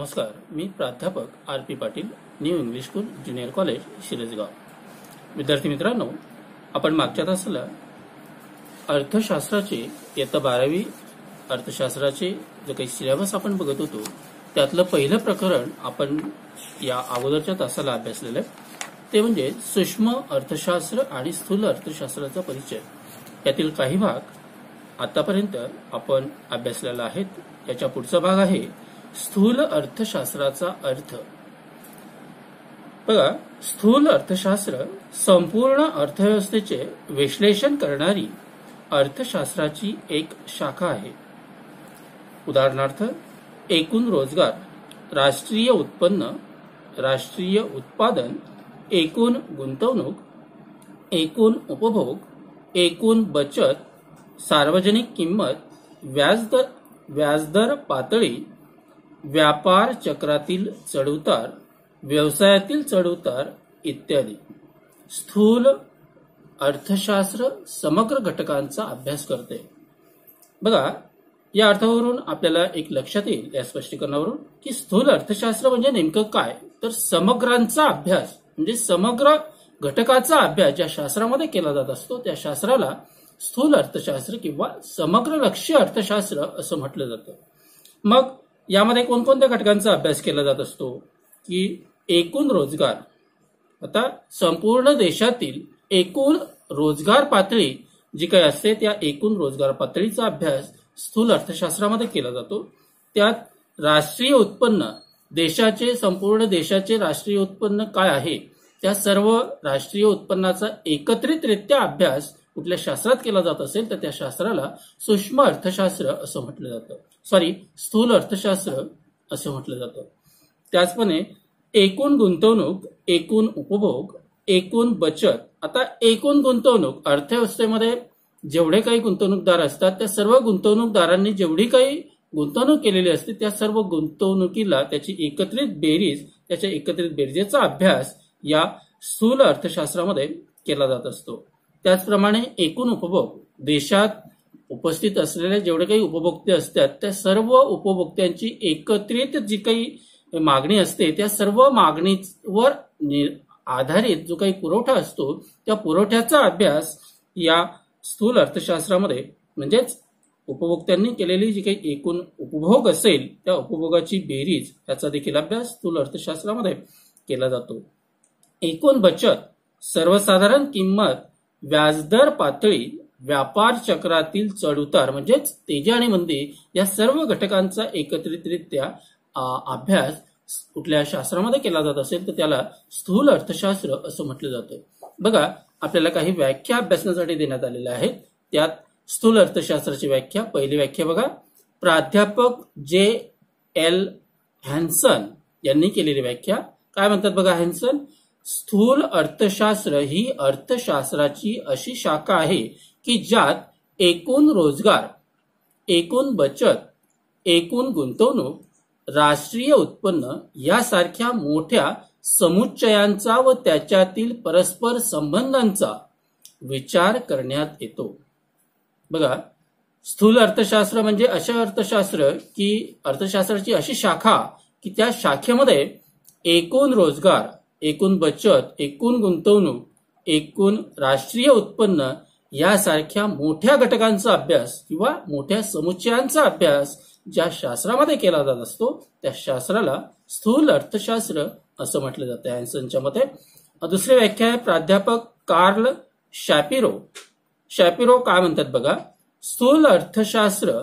नमस्कार, मी प्राध्यापक RP. Patil, new English school junior college Shirasgaon. विद्यार्थी मित्रांनो, आपण मागच्या तासाला अर्थशास्त्राचे इयत्ता 12वी अर्थशास्त्राचे जे काही सिलेबस आपण बघत होतो त्यातलं पहिलं प्रकरण आपण या अगोदरच्या तासाला अभ्यासलेलं आहे. ते म्हणजे सूक्ष्म अर्थशास्त्र आणि स्थूल अर्थशास्त्राचा परिचय. यातील काही भाग आतापर्यंत आपण अभ्यासलेला आहे. याच्या पुढचा भाग आहे स्थूल अर्थशास्त्राचा अर्थ. बघा, स्थूल अर्थशास्त्र संपूर्ण अर्थव्यवस्थेचे विश्लेषण करणारी अर्थशास्त्राची एक शाखा आहे. उदाहरणार्थ, एकूण रोजगार, राष्ट्रीय उत्पन्न, राष्ट्रीय उत्पादन, एकूण गुंतवणूक, एकूण उपभोग, एकूण बचत, सार्वजनिक किंमत, व्याजदर पातळी, व्यापार चक्रातील चढउतार, व्यवसायातील चढउतार इत्यादी. स्थूल अर्थशास्त्र समग्र घटकांचा अभ्यास करते. बघा, या अर्थावरून आपल्याला एक लक्षात येईल या स्पष्टीकरणावरून की स्थूल अर्थशास्त्र म्हणजे नेमकं काय. तर समग्रांचा अभ्यास म्हणजे समग्र घटकाचा अभ्यास ज्या शास्त्रामध्ये केला जात असतो त्या शास्त्राला स्थूल अर्थशास्त्र किंवा समग्र लक्ष्य अर्थशास्त्र असं म्हटलं जातं. मग यामध्ये कोणकोणत्या घटकांचा अभ्यास केला जात असतो की एकूण रोजगार. आता संपूर्ण देशातील एकूण रोजगार पातळी जी काही असते त्या एकूण रोजगार पातळीचा अभ्यास स्थूल अर्थशास्त्रामध्ये केला जातो. त्यात राष्ट्रीय उत्पन्न, देशाचे संपूर्ण देशाचे राष्ट्रीय उत्पन्न काय आहे त्या सर्व राष्ट्रीय उत्पन्नाचा एकत्रितरित्या अभ्यास कुठल्या शास्त्रात केला जात असेल तर त्या शास्त्राला सूक्ष्म अर्थशास्त्र असं म्हटलं जातं. स्थूल अर्थशास्त्र असं म्हटलं जातं. त्याचप्रमाणे एकूण गुंतवणूक, एकूण उपभोग, एकूण बचत. आता एकूण गुंतवणूक, अर्थव्यवस्थेमध्ये जेवढे काही गुंतवणूकदार असतात त्या सर्व गुंतवणूकदारांनी जेवढी काही गुंतवणूक केलेली असते त्या सर्व गुंतवणुकीला त्याची एकत्रित बेरीज, त्याच्या एकत्रित बेरजेचा अभ्यास या स्थूल अर्थशास्त्रामध्ये केला जात असतो. त्याचप्रमाणे एकूण उपभोग, देशात उपस्थित असलेले जेवढे काही उपभोक्ते असतात त्या सर्व उपभोक्त्यांची एकत्रित जी काही मागणी असते त्या सर्व मागणीवर आधारित जो काही पुरवठा असतो त्या पुरवठ्याचा अभ्यास या स्थूल अर्थशास्त्रामध्ये म्हणजेच उपभोक्त्यांनी केलेली जी काही एकूण उपभोग असेल त्या उपभोगाची बेरीज याचा देखील अभ्यास स्थूल अर्थशास्त्रामध्ये केला जातो. एकूण बचत, सर्वसाधारण किंमत, व्याजदर पातळी, व्यापार चक्रातील चढउतार म्हणजेच तेजी आणि मंदी या सर्व घटकांचा एकत्रितरित्या अभ्यास कुठल्या शास्त्रामध्ये केला जात असेल तर त्याला स्थूल अर्थशास्त्र असं म्हटलं जातं. बघा, आपल्याला काही व्याख्या अभ्यासण्यासाठी देण्यात आलेल्या आहेत. त्यात स्थूल अर्थशास्त्राची व्याख्या, पहिली व्याख्या बघा, प्राध्यापक J.L. हॅन्सन यांनी केलेली व्याख्या. काय म्हणतात बघा हॅन्सन, स्थूल अर्थशास्त्र ही अर्थशास्त्राची अशी शाखा आहे की ज्यात एकूण रोजगार, एकूण बचत, एकूण गुंतवणूक, राष्ट्रीय उत्पन्न यासारख्या मोठ्या समुच्चयांचा व त्याच्यातील परस्पर संबंधांचा विचार करण्यात येतो. बघा, स्थूल अर्थशास्त्र म्हणजे अशा अर्थशास्त्र की अर्थशास्त्राची अशी शाखा की त्या शाखेमध्ये एकूण रोजगार, एकूण बचत, एकूण गुंतवणूक, एकूण राष्ट्रीय उत्पन्न यासारख्या मोठ्या घटकांचा अभ्यास किंवा मोठ्या समुच्चयांचा अभ्यास ज्या शास्त्रामध्ये केला जात असतो त्या शास्त्राला स्थूल अर्थशास्त्र असं म्हटलं जातं हॅन्सनच्या मते. दुसरी व्याख्या आहे प्राध्यापक कार्ल शॅपिरो. शॅपिरो काय म्हणतात बघा, स्थूल अर्थशास्त्र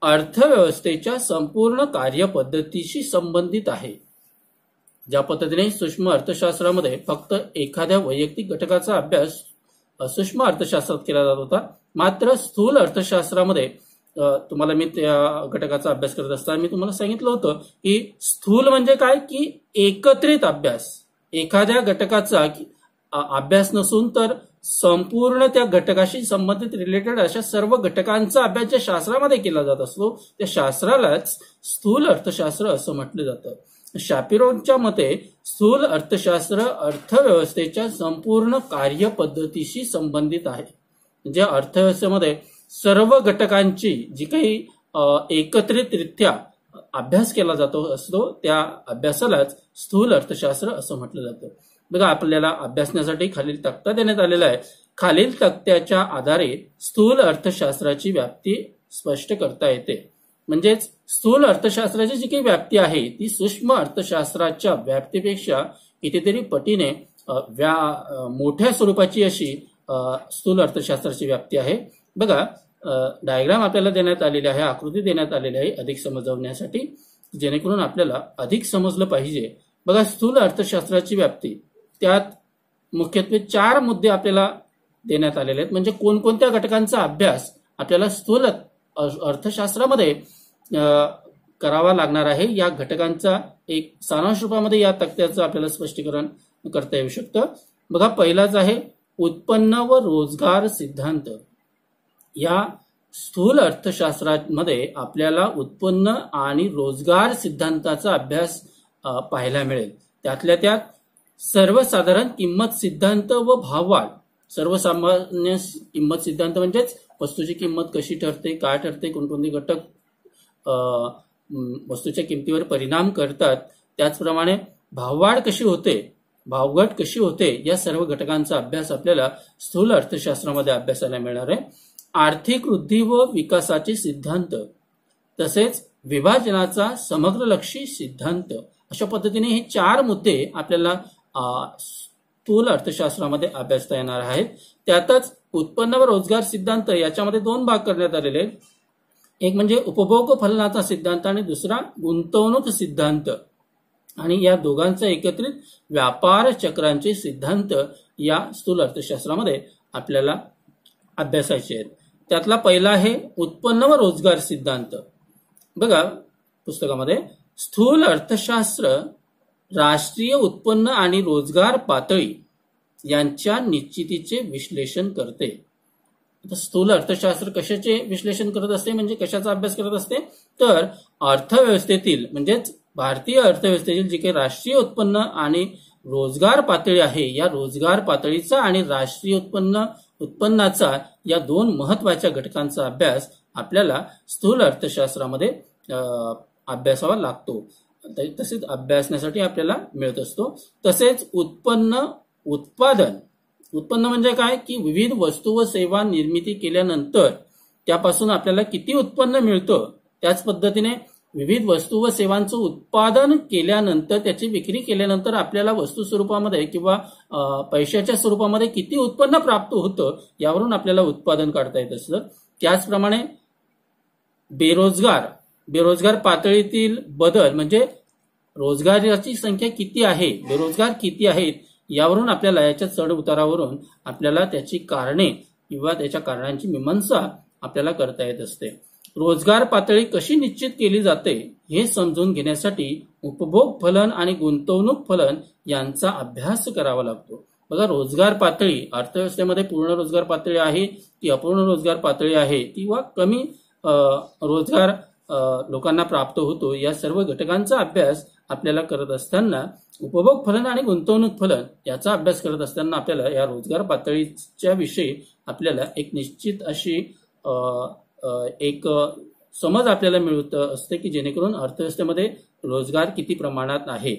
अर्थव्यवस्थेच्या संपूर्ण कार्यपद्धतीशी संबंधित आहे. ज्या पद्धतीने सूक्ष्म अर्थशास्त्रामध्ये फक्त एखाद्या वैयक्तिक घटकाचा अभ्यास सूक्ष्म अर्थशास्त्रात केला जात होता, मात्र स्थूल अर्थशास्त्रामध्ये तुम्हाला मी त्या घटकाचा अभ्यास करत असताना मी तुम्हाला सांगितलं होतं की स्थूल म्हणजे काय की एकत्रित अभ्यास, एखाद्या घटकाचा अभ्यास नसून तर संपूर्ण त्या घटकाशी संबंधित रिलेटेड अशा सर्व घटकांचा अभ्यास ज्या शास्त्रामध्ये केला जात असतो त्या शास्त्रालाच स्थूल अर्थशास्त्र असं म्हटलं जातं. शॅपिरोच्या मते स्थूल अर्थशास्त्र अर्थव्यवस्थेच्या संपूर्ण कार्यपद्धतीशी संबंधित आहे. म्हणजे अर्थव्यवस्थेमध्ये सर्व घटकांची जी काही एकत्रितरित्या अभ्यास केला जातो असतो त्या अभ्यासालाच स्थूल अर्थशास्त्र असं म्हटलं जातं. बघा, आपल्याला अभ्यासण्यासाठी खालील तक्ता देण्यात आलेला आहे. खालील तक्त्याच्या आधारे स्थूल अर्थशास्त्राची व्याप्ती स्पष्ट करता येते. म्हणजेच स्थूल अर्थशास्त्राची जी काही व्याप्ती आहे ती सूक्ष्म अर्थशास्त्राच्या व्याप्तीपेक्षा कितीतरी पटीने मोठ्या स्वरूपाची अशी स्थूल अर्थशास्त्राची व्याप्ती आहे. बघा, डायग्राम आपल्याला देण्यात आलेली आहे, आकृती देण्यात आलेली आहे अधिक समजवण्यासाठी, जेणेकरून आपल्याला अधिक समजलं पाहिजे. बघा, स्थूल अर्थशास्त्राची व्याप्ती, त्यात मुख्यत्वे 4 मुद्दे आपल्याला देण्यात आलेले आहेत. म्हणजे कोणकोणत्या घटकांचा अभ्यास आपल्याला स्थूल अर्थशास्त्रामध्ये करावा लागणार आहे, या घटकांचा एक सारांश रूपामध्ये या तक्त्याचं आपल्याला स्पष्टीकरण करता येऊ शकतं. बघा, पहिलाच आहे उत्पन्न व रोजगार सिद्धांत. या स्थूल अर्थशास्त्रामध्ये आपल्याला उत्पन्न आणि रोजगार सिद्धांताचा अभ्यास पाहायला मिळेल. त्यातल्या त्यात सर्वसाधारण किंमत सिद्धांत व भाववाढ. सर्वसामान्य किंमत सिद्धांत म्हणजेच वस्तूची किंमत कशी ठरते, काय ठरते, कोणकोणते घटक वस्तूच्या किमतीवर परिणाम करतात, त्याचप्रमाणे भाववाढ कशी होते, भावघट कशी होते, या सर्व घटकांचा अभ्यास आपल्याला स्थूल अर्थशास्त्रामध्ये अभ्यासाला मिळणार आहे. आर्थिक वृद्धी व विकासाचे सिद्धांत, तसेच विभाजनाचा समग्रलक्षी सिद्धांत, अशा पद्धतीने हे 4 मुद्दे आपल्याला स्थूल अर्थशास्त्रामध्ये अभ्यासता येणार आहेत. त्यातच उत्पन्न व रोजगार सिद्धांत याच्यामध्ये 2 भाग करण्यात आलेले आहेत. एक म्हणजे उपभोग फलनाचा सिद्धांत आणि दुसरा गुंतवणूक सिद्धांत. आणि या दोघांचा एकत्रित व्यापार चक्रांचे सिद्धांत या स्थूल अर्थशास्त्रामध्ये आपल्याला अभ्यासायचे आहेत. त्यातला पहिला आहे उत्पन्न व रोजगार सिद्धांत. बघा, पुस्तकामध्ये स्थूल अर्थशास्त्र राष्ट्रीय उत्पन्न आणि रोजगार पातळी यांच्या निश्चितीचे विश्लेषण करते. आता स्थूल अर्थशास्त्र कशाचे विश्लेषण करत असते, म्हणजे कशाचा अभ्यास करत असते, तर अर्थव्यवस्थेतील म्हणजेच भारतीय अर्थव्यवस्थेतील जे काही राष्ट्रीय उत्पन्न आणि रोजगार पातळी आहे, या रोजगार पातळीचा आणि राष्ट्रीय उत्पन्नाचा या 2 महत्वाच्या घटकांचा अभ्यास आपल्याला स्थूल अर्थशास्त्रामध्ये अभ्यासावा लागतो. तसेच अभ्यासण्यासाठी आपल्याला मिळत असतो. तसेच उत्पन्न म्हणजे काय, की विविध वस्तू व सेवा निर्मिती केल्यानंतर त्यापासून आपल्याला किती उत्पन्न मिळतं, त्याच पद्धतीने विविध वस्तू व सेवांचं उत्पादन केल्यानंतर त्याची विक्री केल्यानंतर आपल्याला वस्तू स्वरूपामध्ये किंवा पैशाच्या स्वरूपामध्ये किती उत्पन्न प्राप्त होतं, यावरून आपल्याला उत्पादन काढता येत असतं. त्याचप्रमाणे बेरोजगार पातळीतील बदल, म्हणजे रोजगाराची संख्या किती आहे, बेरोजगार किती आहेत, यावरून आपल्याला याच्या चढ उतारावरून आपल्याला त्याची कारणे किंवा त्याच्या कारणांची मीमांसा आपल्याला करता येत असते. रोजगार पातळी कशी निश्चित केली जाते हे समजून घेण्यासाठी उपभोग फलन आणि गुंतवणूक फलन यांचा अभ्यास करावा लागतो. बघा, रोजगार पातळी अर्थव्यवस्थेमध्ये पूर्ण रोजगार पातळी आहे ती अपूर्ण रोजगार पातळी आहे किंवा कमी रोजगार लोकांना प्राप्त होतो, या सर्व घटकांचा अभ्यास आपल्याला करत असताना उपभोग फलन आणि गुंतवणूक फलन याचा अभ्यास करत असताना आपल्याला या रोजगार पातळीच्या विषयी आपल्याला एक निश्चित अशी एक समज आपल्याला मिळत असते की जेणेकरून अर्थव्यवस्थेमध्ये रोजगार किती प्रमाणात आहे.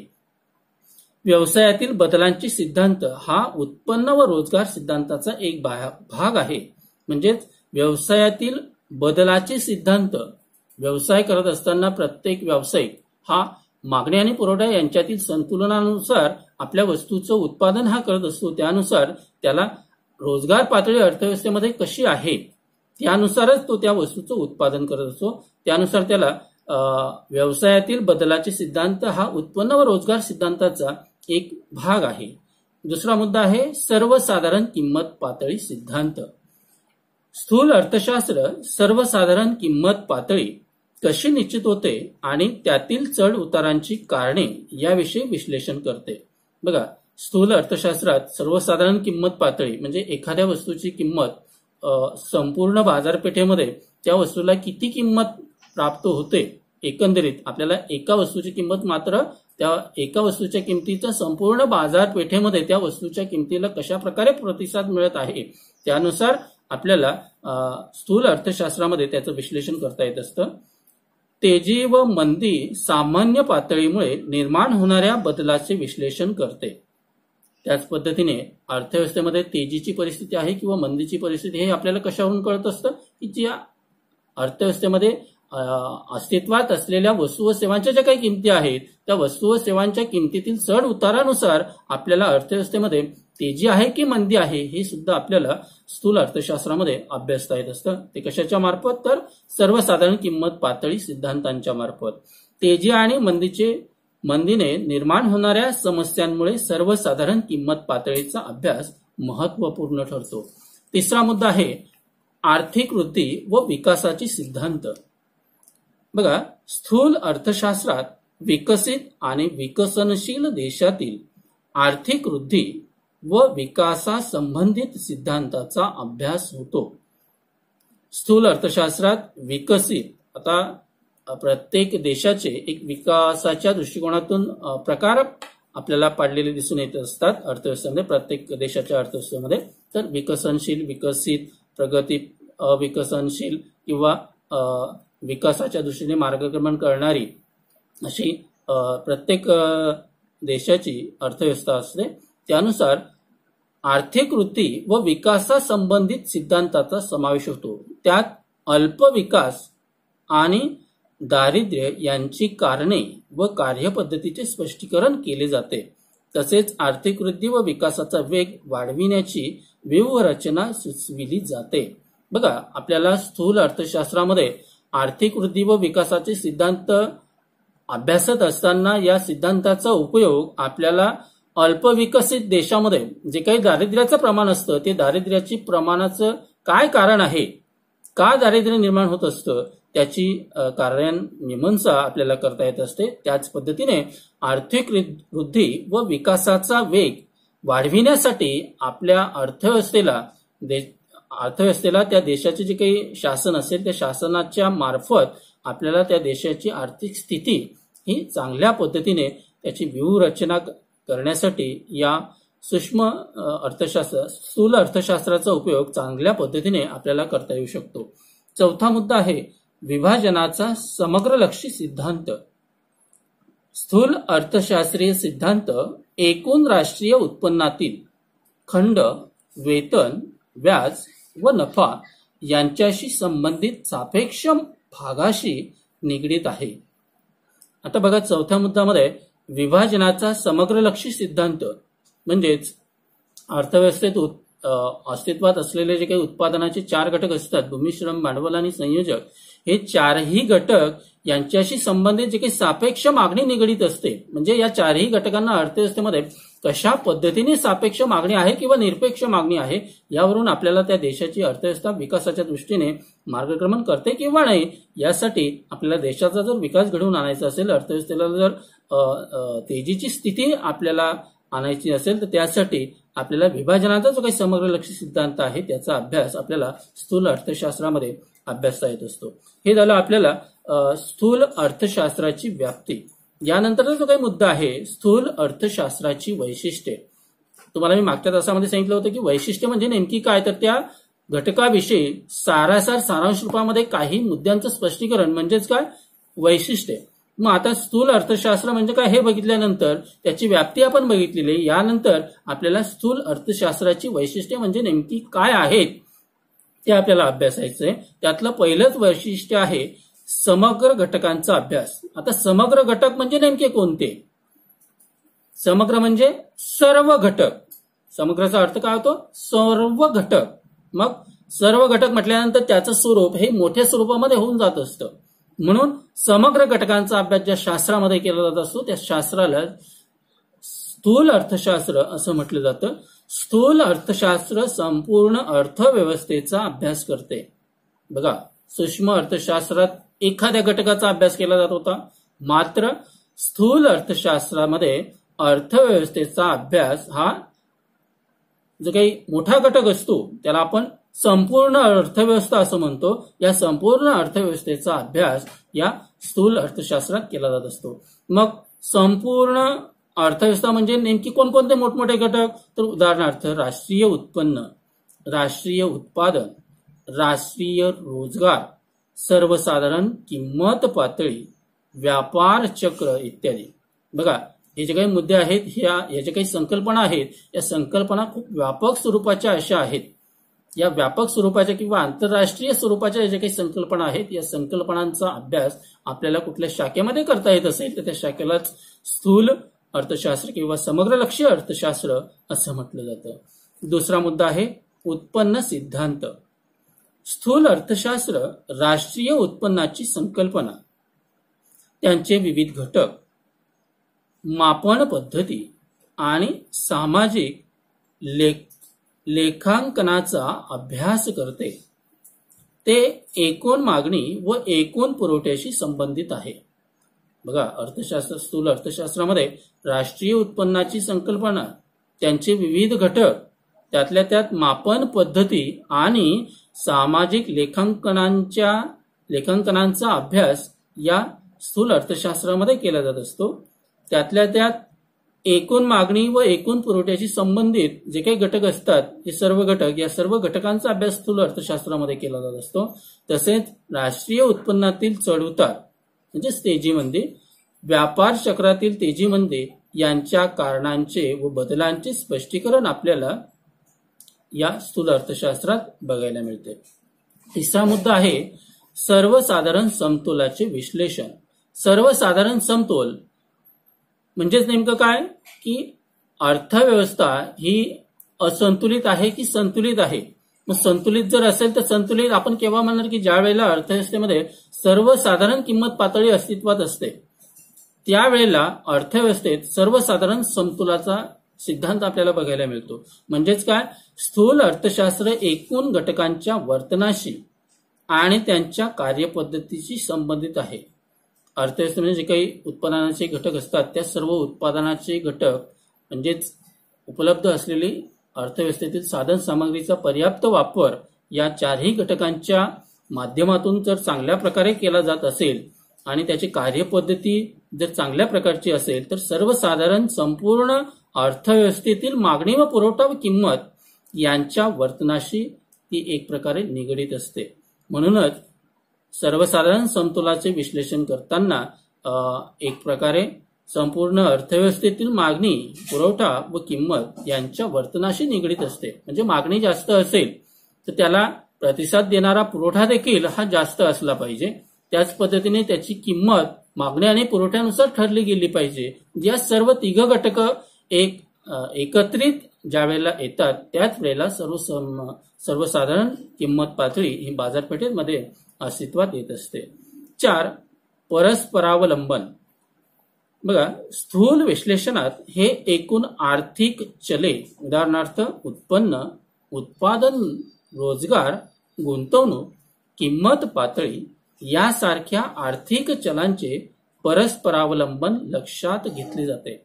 व्यवसायातील बदलांचे सिद्धांत हा उत्पन्न व रोजगार सिद्धांताचा एक भाग आहे. म्हणजेच व्यवसायातील बदलाचे सिद्धांत, व्यवसाय करत असताना प्रत्येक व्यावसायिक हा मागणी आणि पुरवठा यांच्यातील संतुलनानुसार आपल्या वस्तूचं उत्पादन हा करत असतो. त्यानुसार त्याला रोजगार पातळी अर्थव्यवस्थेमध्ये कशी आहे त्यानुसारच तो त्या वस्तूचं उत्पादन करत असतो. त्यानुसार त्याला व्यवसायातील बदलाचे सिद्धांत हा उत्पन्न व रोजगार सिद्धांताचा एक भाग आहे. दुसरा मुद्दा आहे सर्वसाधारण किंमत पातळी सिद्धांत. स्थूल अर्थशास्त्र सर्वसाधारण किंमत पातळी कशी निश्चित होते आणि त्यातील चढ उतारांची कारणे याविषयी विश्लेषण करते. बघा, स्थूल अर्थशास्त्रात सर्वसाधारण किंमत पातळी म्हणजे एखाद्या वस्तूची किंमत संपूर्ण बाजारपेठेमध्ये त्या वस्तूला किती किंमत प्राप्त होते, एकंदरीत आपल्याला एका वस्तूची किंमत मात्र त्या एका वस्तूच्या किमतीचा संपूर्ण बाजारपेठेमध्ये त्या वस्तूच्या किमतीला कशा प्रकारे प्रतिसाद मिळत आहे त्यानुसार आपल्याला स्थूल अर्थशास्त्रामध्ये त्याचं विश्लेषण करता येत असतं. तेजी व मंदी सामान्य पातळीमुळे निर्माण होणाऱ्या बदलाचे विश्लेषण करते. त्याच पद्धतीने अर्थव्यवस्थेमध्ये तेजीची परिस्थिती आहे किंवा मंदीची परिस्थिती हे आपल्याला कशावरून कळत असतं की ज्या अर्थव्यवस्थेमध्ये अस्तित्वात असलेल्या वस्तू व सेवांच्या ज्या काही किमती आहेत त्या वस्तू व सेवांच्या किमतीतील चढ उतारानुसार आपल्याला अर्थव्यवस्थेमध्ये तेजी आहे की मंदी आहे हे सुद्धा आपल्याला स्थूल अर्थशास्त्रामध्ये अभ्यासता येत असतं. ते कशाच्या मार्फत तर सर्वसाधारण किंमत पातळी सिद्धांतांच्या मार्फत. तेजी आणि मंदीने निर्माण होणाऱ्या समस्यांमुळे सर्वसाधारण किंमत पातळीचा अभ्यास महत्वपूर्ण ठरतो. तिसरा मुद्दा आहे आर्थिक वृद्धी व विकासाची सिद्धांत. बघा, स्थूल अर्थशास्त्रात विकसित आणि विकसनशील देशातील आर्थिक वृद्धी व विकासासंबंधित सिद्धांताचा अभ्यास होतो. स्थूल अर्थशास्त्रात विकसित, आता प्रत्येक देशाचे एक विकासाच्या दृष्टिकोनातून प्रकार आपल्याला पाडलेले दिसून येत असतात अर्थव्यवस्थेमध्ये, प्रत्येक देशाच्या अर्थव्यवस्थेमध्ये. तर विकसनशील, विकसित, प्रगती, अविकसनशील किंवा विकासाच्या दृष्टीने मार्गक्रमण करणारी अशी प्रत्येक देशाची अर्थव्यवस्था असते. त्यानुसार आर्थिक वृद्धी व विकासासंबंधित सिद्धांताचा समावेश होतो. त्यात अल्प विकास आणि दारिद्र्य यांची कारणे व कार्यपद्धतीचे स्पष्टीकरण केले जाते. तसेच आर्थिक वृद्धी व विकासाचा वेग वाढविण्याची व्यूहरचना सुचविली जाते. बघा, आपल्याला स्थूल अर्थशास्त्रामध्ये आर्थिक वृद्धी व विकासाचे सिद्धांत अभ्यासत असताना या सिद्धांताचा उपयोग आपल्याला अल्पविकसित देशामध्ये जे काही दारिद्र्याचं प्रमाण असतं ते दारिद्र्याची प्रमाणाचं काय कारण आहे, का दारिद्र्य निर्माण होत असतं त्याची कार्यान्मीमांसा आपल्याला करता येत असते. त्याच पद्धतीने आर्थिक वृद्धी व विकासाचा वेग वाढविण्यासाठी आपल्या अर्थव्यवस्थेला त्या देशाचे जे काही शासन असेल त्या शासनाच्या मार्फत आपल्याला त्या देशाची आर्थिक स्थिती ही चांगल्या पद्धतीने त्याची व्यूहरचना करण्यासाठी या सूक्ष्म अर्थशास्त्र, स्थूल अर्थशास्त्राचा उपयोग चांगल्या पद्धतीने आपल्याला करता येऊ शकतो. चौथा मुद्दा आहे विभाजनाचा समग्रलक्षी सिद्धांत. स्थूल अर्थशास्त्रीय सिद्धांत एकूण राष्ट्रीय उत्पन्नातील खंड, वेतन, व्याज व नफा यांच्याशी संबंधित सापेक्ष भागाशी निगडीत आहे. आता बघा, चौथ्या मुद्द्यामध्ये विभाजनाचा समग्रलक्षी सिद्धांत म्हणजेच अर्थव्यवस्थेत अस्तित्वात असलेले जे काही उत्पादनाचे 4 घटक असतात, भूमी, श्रम, भांडवल आणि संयोजक, हे 4ही घटक यांच्याशी संबंधित जे काही सापेक्ष मागणी निगडीत असते. म्हणजे या 4ही घटकांना अर्थव्यवस्थेमध्ये कशा पद्धतीने सापेक्ष मागणी आहे किंवा निरपेक्ष मागणी आहे यावरून आपल्याला त्या देशाची अर्थव्यवस्था विकासाच्या दृष्टीने मार्गक्रमण करते किंवा नाही, यासाठी आपल्याला देशाचा जर विकास घडवून आणायचा असेल, अर्थव्यवस्थेला जर तेजीची स्थिती आपल्याला आणायची असेल तर त्यासाठी आपल्याला विभाजनाचा जो काही समग्रलक्षी सिद्धांत आहे त्याचा अभ्यास आपल्याला स्थूल अर्थशास्त्रामध्ये अभ्यासता येत असतो. हे झालं आपल्याला स्थूल अर्थशास्त्राची व्याप्ती. यानंतरचा जो काही मुद्दा आहे स्थूल अर्थशास्त्राची वैशिष्ट्ये. तुम्हाला मी मागच्या तासामध्ये सांगितलं होतं की वैशिष्ट्य म्हणजे नेमकी काय, तर त्या घटकाविषयी सारांश रूपामध्ये काही मुद्द्यांचं स्पष्टीकरण म्हणजेच काय, वैशिष्ट्ये. मग आता स्थूल अर्थशास्त्र म्हणजे काय हे बघितल्यानंतर त्याची व्याप्ती आपण बघितलेली. यानंतर आपल्याला स्थूल अर्थशास्त्राची वैशिष्ट्ये म्हणजे नेमकी काय आहेत ते आपल्याला अभ्यासायचंय. त्यातलं पहिलंच वैशिष्ट्य आहे समग्र घटकांचा अभ्यास. आता समग्र घटक म्हणजे नेमके कोणते? समग्र म्हणजे सर्व घटक. समग्राचा अर्थ काय होतो? सर्व घटक. मग सर्व घटक म्हटल्यानंतर त्याचं स्वरूप हे मोठ्या स्वरूपामध्ये होऊन जात असतं. म्हणून समग्र घटकांचा अभ्यास ज्या शास्त्रामध्ये केला जात असतो त्या शास्त्राला स्थूल अर्थशास्त्र असं म्हटलं जातं. स्थूल अर्थशास्त्र संपूर्ण अर्थव्यवस्थेचा अभ्यास करते. बघा, सूक्ष्म अर्थशास्त्रात एखाद्या घटकाचा अभ्यास केला जात होता, मात्र स्थूल अर्थशास्त्रामध्ये अर्थव्यवस्थेचा अभ्यास हा जो काही मोठा घटक असतो त्याला आपण संपूर्ण अर्थव्यवस्था असं म्हणतो. या संपूर्ण अर्थव्यवस्थेचा अभ्यास या स्थूल अर्थशास्त्रात केला जात असतो. मग संपूर्ण अर्थव्यवस्था म्हणजे नेमकी कोणकोणते मोठमोठे घटक, तर उदाहरणार्थ राष्ट्रीय उत्पन्न, राष्ट्रीय उत्पादन, राष्ट्रीय रोजगार, सर्वसाधारण किंमत पातळी, व्यापार चक्र इत्यादी. बघा, हे जे काही मुद्दे आहेत, या ज्या काही संकल्पना आहेत, या संकल्पना खूप व्यापक स्वरूपाच्या अशा आहेत. या व्यापक स्वरूपाच्या किंवा आंतरराष्ट्रीय स्वरूपाच्या ज्या काही संकल्पना आहेत, या संकल्पनांचा अभ्यास आपल्याला कुठल्या शाखेमध्ये करता येत असेल तर त्या शाखेलाच स्थूल अर्थशास्त्र किंवा समग्र लक्ष्य अर्थशास्त्र असं म्हटलं जातं. दुसरा मुद्दा आहे उत्पन्न सिद्धांत. स्थूल अर्थशास्त्र राष्ट्रीय उत्पन्नाची संकल्पना, त्यांचे विविध घटक, मापन पद्धती आणि सामाजिक लेखांकनाचा अभ्यास करते. ते एकूण मागणी व एकूण पुरवठ्याशी संबंधित आहे. बघा, अर्थशास्त्र, स्थूल अर्थशास्त्रामध्ये राष्ट्रीय उत्पन्नाची संकल्पना, त्यांचे विविध घटक, त्यातल्या त्यात मापन पद्धती आणि सामाजिक लेखांकनांचा अभ्यास या स्थूल अर्थशास्त्रामध्ये केला जात असतो. त्यातल्या त्यात एकूण मागणी व एकूण पुरवठ्याशी संबंधित जे काही घटक असतात, हे सर्व घटक, या सर्व घटकांचा अभ्यास स्थूल अर्थशास्त्रामध्ये केला जात असतो. तसेच राष्ट्रीय उत्पन्नातील चढउतार म्हणजेच तेजीमंदी, व्यापार चक्रातील तेजीमंदी यांच्या कारणांचे व बदलांचे स्पष्टीकरण आपल्याला या स्थूल अर्थशास्त्रात बघायला मिळते. तिसरा मुद्दा आहे सर्वसाधारण समतोलाचे विश्लेषण. सर्वसाधारण समतोल म्हणजेच नेमकं काय की अर्थव्यवस्था ही असंतुलित आहे की संतुलित आहे. मग संतुलित जर असेल तर संतुलित आपण केव्हा म्हणणार की ज्या वेळेला अर्थव्यवस्थेमध्ये सर्वसाधारण किंमत पातळी अस्तित्वात असते, त्यावेळेला अर्थव्यवस्थेत सर्वसाधारण समतोलाचा सिद्धांत आपल्याला बघायला मिळतो. म्हणजेच काय, स्थूल अर्थशास्त्र एकूण घटकांच्या वर्तनाशी आणि त्यांच्या कार्यपद्धतीशी संबंधित आहे. अर्थव्यवस्थेमध्ये जे काही उत्पादनाचे घटक असतात, त्या सर्व उत्पादनाचे घटक म्हणजेच उपलब्ध असलेली अर्थव्यवस्थेतील साधन सामग्रीचा पर्याप्त वापर या चारही घटकांच्या माध्यमातून जर चांगल्या प्रकारे केला जात असेल आणि त्याची कार्यपद्धती जर चांगल्या प्रकारची असेल तर सर्वसाधारण संपूर्ण अर्थव्यवस्थेतील मागणी व पुरवठा व किंमत यांच्या वर्तनाशी ती एक प्रकारे निगडीत असते. म्हणूनच सर्वसाधारण समतोलाचे विश्लेषण करताना एक प्रकारे संपूर्ण अर्थव्यवस्थेतील मागणी, पुरवठा व किंमत यांच्या वर्तनाशी निगडीत असते. म्हणजे मागणी जास्त असेल तर त्याला प्रतिसाद देणारा पुरवठा देखील हा जास्त असला पाहिजे. त्याच पद्धतीने त्याची किंमत मागणी आणि पुरवठ्यानुसार ठरली गेली पाहिजे. या सर्व तिघ घटक एकत्रित ज्या वेळेला येतात त्याच वेळेला सर्वसाधारण किंमत पातळी ही बाजारपेठेमध्ये अस्तित्वात येत असते. 4. परस्परावलंबन. बघा, स्थूल विश्लेषणात हे एकूण आर्थिक चले, उदाहरणार्थ उत्पन्न, उत्पादन, रोजगार, गुंतवणूक, किंमत पातळी यासारख्या आर्थिक चलांचे परस्परावलंबन लक्षात घेतले जाते.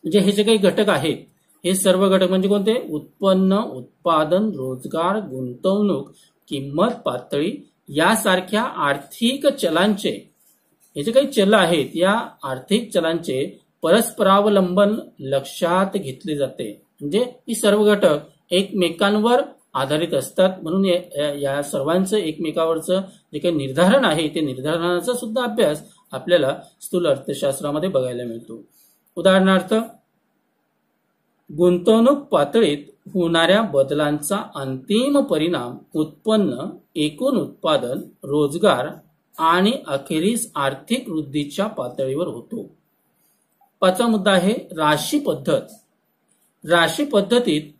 म्हणजे हे जे काही घटक आहेत, हे सर्व घटक म्हणजे कोणते? उत्पन्न, उत्पादन, रोजगार, गुंतवणूक, किंमत पातळी यासारख्या आर्थिक चलांचे, हे जे काही चल आहेत, या आर्थिक चलांचे परस्परावलंबन लक्षात घेतले जाते. म्हणजे ही सर्व घटक एकमेकांवर आधारित असतात. म्हणून या सर्वांचं एकमेकावरचं जे काही निर्धारण आहे, ते निर्धारणाचा सुद्धा अभ्यास आपल्याला स्थूल अर्थशास्त्रामध्ये बघायला मिळतो. उदाहरणार्थ, गुंतवणूक पातळीत होणाऱ्या बदलांचा अंतिम परिणाम उत्पन्न, एकूण उत्पादन, रोजगार आणि अखेरीस आर्थिक वृद्धीच्या पातळीवर होतो. 5वा मुद्दा आहे राशी पद्धत. राशी पद्धतीत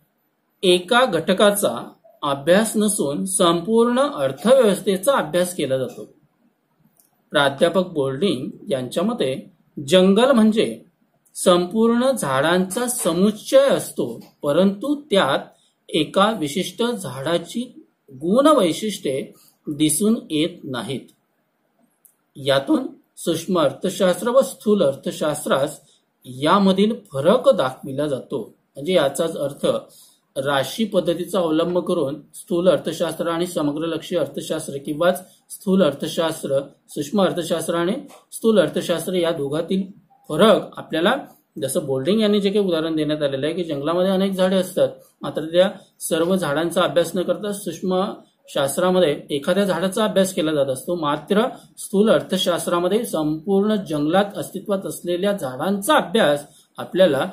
एका घटकाचा अभ्यास नसून संपूर्ण अर्थव्यवस्थेचा अभ्यास केला जातो. प्राध्यापक बोल्डिंग यांच्या मते जंगल म्हणजे संपूर्ण झाडांचा समुच्चय असतो, परंतु त्यात एका विशिष्ट झाडाची गुण वैशिष्ट्ये दिसून येत नाहीत. यातून सूक्ष्म अर्थशास्त्र व स्थूल अर्थशास्त्रास यामधील फरक दाखविला जातो. म्हणजे याचाच अर्थ राशी पद्धतीचा अवलंब करून स्थूल अर्थशास्त्र आणि समग्र लक्ष्य अर्थशास्त्र किंवा स्थूल अर्थशास्त्र, सूक्ष्म अर्थशास्त्र आणि स्थूल अर्थशास्त्र या दोघातील फरक आपल्याला, जसं बोल्डिंग यांनी जे काही उदाहरण देण्यात आलेलं आहे की जंगलामध्ये अनेक झाडे असतात, मात्र त्या सर्व झाडांचा अभ्यास न करता सूक्ष्म शास्त्रामध्ये एखाद्या झाडाचा अभ्यास केला जात असतो, मात्र स्थूल अर्थशास्त्रामध्ये संपूर्ण जंगलात अस्तित्वात असलेल्या झाडांचा अभ्यास आपल्याला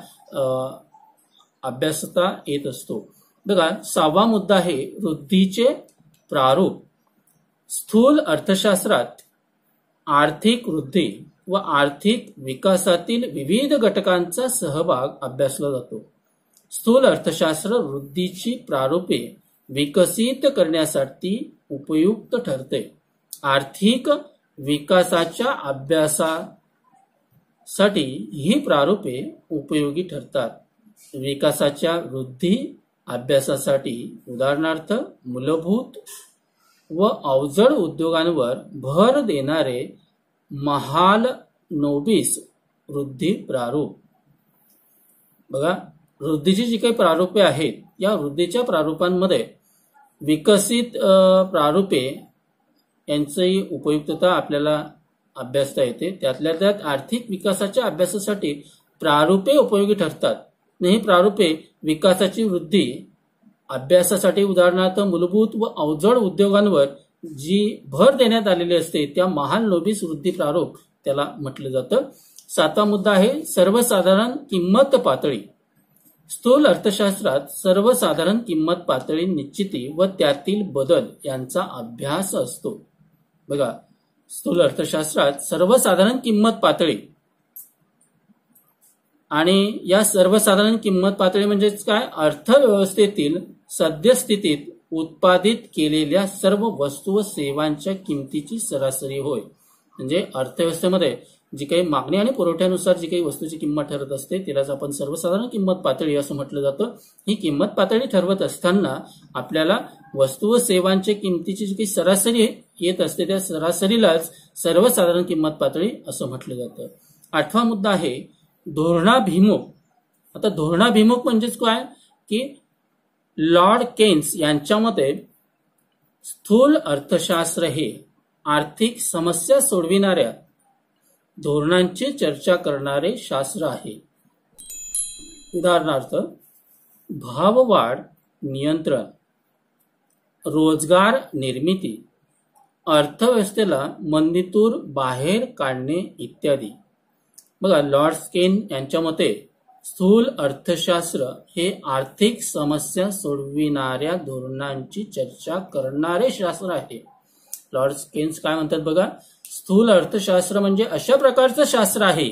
अभ्यासता येत असतो. बघा, 6वा मुद्दा आहे वृद्धीचे प्रारूप. स्थूल अर्थशास्त्रात आर्थिक वृद्धी व आर्थिक विकासातील विविध घटकांचा सहभाग अभ्यासला जातो. स्थूल अर्थशास्त्र वृद्धीची प्रारूपे विकसित करण्यासाठी उपयुक्त ठरते. आर्थिक विकासाच्या अभ्यासासाठी ही प्रारूपे उपयोगी ठरतात. विकासाच्या वृद्धी अभ्यासासाठी उदाहरणार्थ मूलभूत व अवजड उद्योगांवर भर देणारे महालनोबिस वृद्धी प्रारूप. बघा, वृद्धीची जी काही प्रारूपे आहेत, या वृद्धीच्या प्रारूपांमध्ये विकसित प्रारूपे यांची उपयुक्तता आपल्याला अभ्यासता येते. त्यातल्या त्यात आर्थिक विकासाच्या अभ्यासासाठी प्रारूपे उपयोगी ठरतात. ही प्रारूपे विकासाची वृद्धी अभ्यासासाठी उदाहरणार्थ मूलभूत व अवजड उद्योगांवर जी भर देण्यात आलेली असते त्या महालनोबिस वृद्धी प्रारूप त्याला म्हटलं जातं. 7वा मुद्दा आहे सर्वसाधारण किंमत पातळी. स्थूल अर्थशास्त्रात सर्वसाधारण किंमत पातळी निश्चिती व त्यातील बदल यांचा अभ्यास असतो. बघा, स्थूल अर्थशास्त्रात सर्वसाधारण किंमत पातळी आणि या सर्वसाधारण किंमत पातळी म्हणजेच काय, अर्थव्यवस्थेतील सद्यस्थितीत उत्पादित केलेल्या सर्व वस्तू व सेवांच्या किमतीची सरासरी होय. म्हणजे अर्थव्यवस्थेमध्ये जी काही मागणी आणि पुरवठ्यानुसार जी काही वस्तूची किंमत ठरत असते तिलाच आपण सर्वसाधारण किंमत पातळी असं म्हटलं जातं. ही किंमत पातळी ठरवत असताना आपल्याला वस्तू व सेवांच्या किमतीची जी काही सरासरी येत असते त्या सरासरीलाच सर्वसाधारण किंमत पातळी असं म्हटलं जातं. 8वा मुद्दा आहे धोरणाभिमुख. आता धोरणाभिमुख म्हणजेच काय की लॉर्ड केन्स यांच्या मते स्थूल अर्थशास्त्र हे आर्थिक समस्या सोडविणाऱ्या धोरणांची चर्चा करणारे शास्त्र आहे. उदाहरणार्थ भाववाढ नियंत्रण, रोजगार निर्मिती, अर्थव्यवस्थेला मंदीतून बाहेर काढणे इत्यादी. बघा, लॉर्ड केन यांच्या मते स्थूल अर्थशास्त्र हे आर्थिक समस्या सोडविणाऱ्या धोरणांची चर्चा करणारे शास्त्र आहे. लॉर्ड केन्स काय म्हणतात बघा, स्थूल अर्थशास्त्र म्हणजे अशा प्रकारचं शास्त्र आहे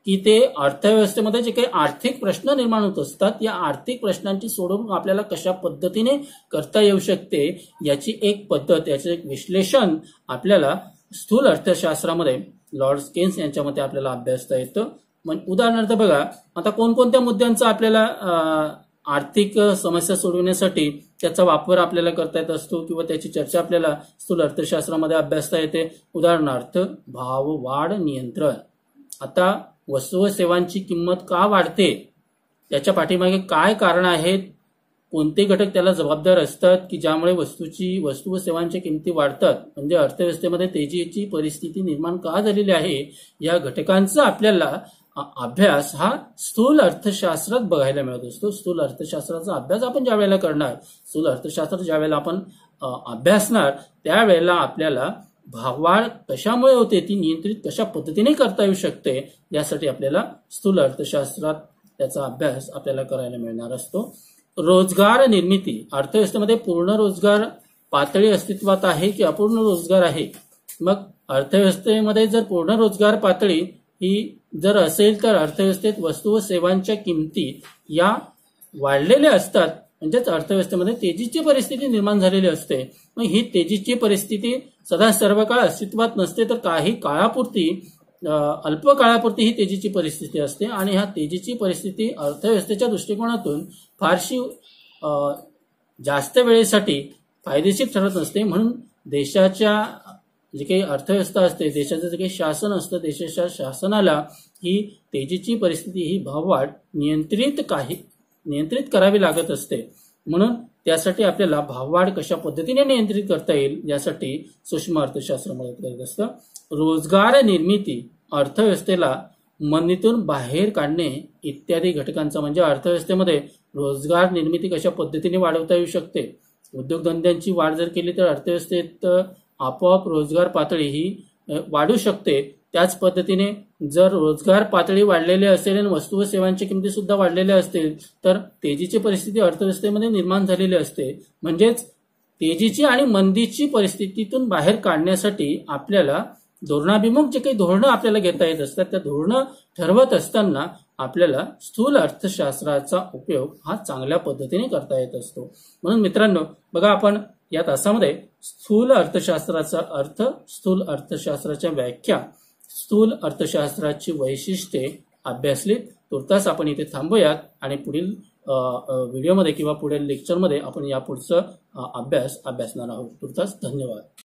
की ते अर्थव्यवस्थेमध्ये जे काही आर्थिक प्रश्न निर्माण होत असतात या आर्थिक प्रश्नांची सोडवणूक आपल्याला कशा पद्धतीने करता येऊ शकते याची एक पद्धत, याचे एक विश्लेषण आपल्याला स्थूल अर्थशास्त्रामध्ये लॉर्ड केन्स यांच्या मते आपल्याला अभ्यासता येतं. उदाहरणार्थ बघा, आता कोणकोणत्या मुद्द्यांचा आपल्याला आर्थिक समस्या सोडविण्यासाठी त्याचा वापर आपल्याला करता येत असतो किंवा त्याची चर्चा आपल्याला स्थूल अर्थशास्त्रामध्ये अभ्यासता येते. उदाहरणार्थ भाववाढ नियंत्रण. आता वस्तू व सेवांची किंमत का वाढते, त्याच्या पाठीमागे काय कारण आहेत, कोणते घटक त्याला जबाबदार असतात की ज्यामुळे वस्तू व सेवांच्या किमती वाढतात, म्हणजे अर्थव्यवस्थेमध्ये तेजीची परिस्थिती निर्माण का झालेली आहे, या घटकांचा आपल्याला अभ्यास हा स्थूल अर्थशास्त्रात बघायला मिळत असतो. स्थूल अर्थशास्त्राचा अभ्यास आपण ज्या वेळेला करणार, स्थूल अर्थशास्त्र ज्या वेळेला आपण अभ्यासणार त्यावेळेला आपल्याला भाववाढ कशामुळे होते ती नियंत्रित कशा पद्धतीने करता येऊ शकते यासाठी आपल्याला स्थूल अर्थशास्त्रात त्याचा अभ्यास आपल्याला करायला मिळणार असतो. रोजगार निर्मिती. अर्थव्यवस्थेमध्ये पूर्ण रोजगार पातळी अस्तित्वात आहे की अपूर्ण रोजगार आहे. मग अर्थव्यवस्थेमध्ये जर पूर्ण रोजगार पातळी ही जर असेल तर अर्थव्यवस्थेत वस्तू व सेवांच्या किमती या वाढलेल्या असतात, म्हणजेच अर्थव्यवस्थेमध्ये तेजीची परिस्थिती निर्माण झालेली असते. मग ही तेजीची परिस्थिती सदा सर्व काळ अस्तित्वात नसते, तर काही काळापुरती अल्प काळापुरती ही तेजीची परिस्थिती असते आणि ह्या तेजीची परिस्थिती अर्थव्यवस्थेच्या दृष्टिकोनातून फारशी जास्त वेळेसाठी फायदेशीर ठरत नसते. म्हणून देशाच्या जी काही अर्थव्यवस्था असते, देशाचं जे काही शासन असतं, देशाच्या शासनाला ही तेजीची परिस्थिती, ही भाववाढ नियंत्रित करावी लागत असते. म्हणून त्यासाठी आपल्याला भाववाढ कशा पद्धतीने नियंत्रित करता येईल यासाठी सूक्ष्म अर्थशास्त्र मदत करत असतं. रोजगार निर्मिती, अर्थव्यवस्थेला मंदीतून बाहेर काढणे इत्यादी घटकांचा, म्हणजे अर्थव्यवस्थेमध्ये रोजगार निर्मिती कशा पद्धतीने वाढवता येऊ शकते उद्योगधंद्यांची वाढ जर केली तर अर्थव्यवस्थेत आपोआप रोजगार पातळी ही वाढू शकते. त्याच पद्धतीने जर रोजगार पातळी वाढलेली असेल आणि वस्तू व सेवांची किमती सुद्धा वाढलेल्या असतील तर तेजीची परिस्थिती अर्थव्यवस्थेमध्ये निर्माण झालेली असते. म्हणजेच तेजीची आणि मंदीची परिस्थितीतून बाहेर काढण्यासाठी आपल्याला धोरणाभिमुख जे काही धोरणं आपल्याला घेता येत असतात त्या धोरणं ठरवत असताना आपल्याला स्थूल अर्थशास्त्राचा उपयोग हा चांगल्या पद्धतीने करता येत असतो. म्हणून मित्रांनो बघा, आपण या तासामध्ये स्थूल अर्थशास्त्राचा अर्थ, स्थूल अर्थशास्त्राच्या व्याख्या, स्थूल अर्थशास्त्राची वैशिष्ट्ये अभ्यासलीत. तुर्तास आपण इथे थांबूयात आणि पुढील व्हिडिओमध्ये किंवा पुढील लेक्चरमध्ये आपण या पुढचं अभ्यासणार आहोत. तुर्तास धन्यवाद.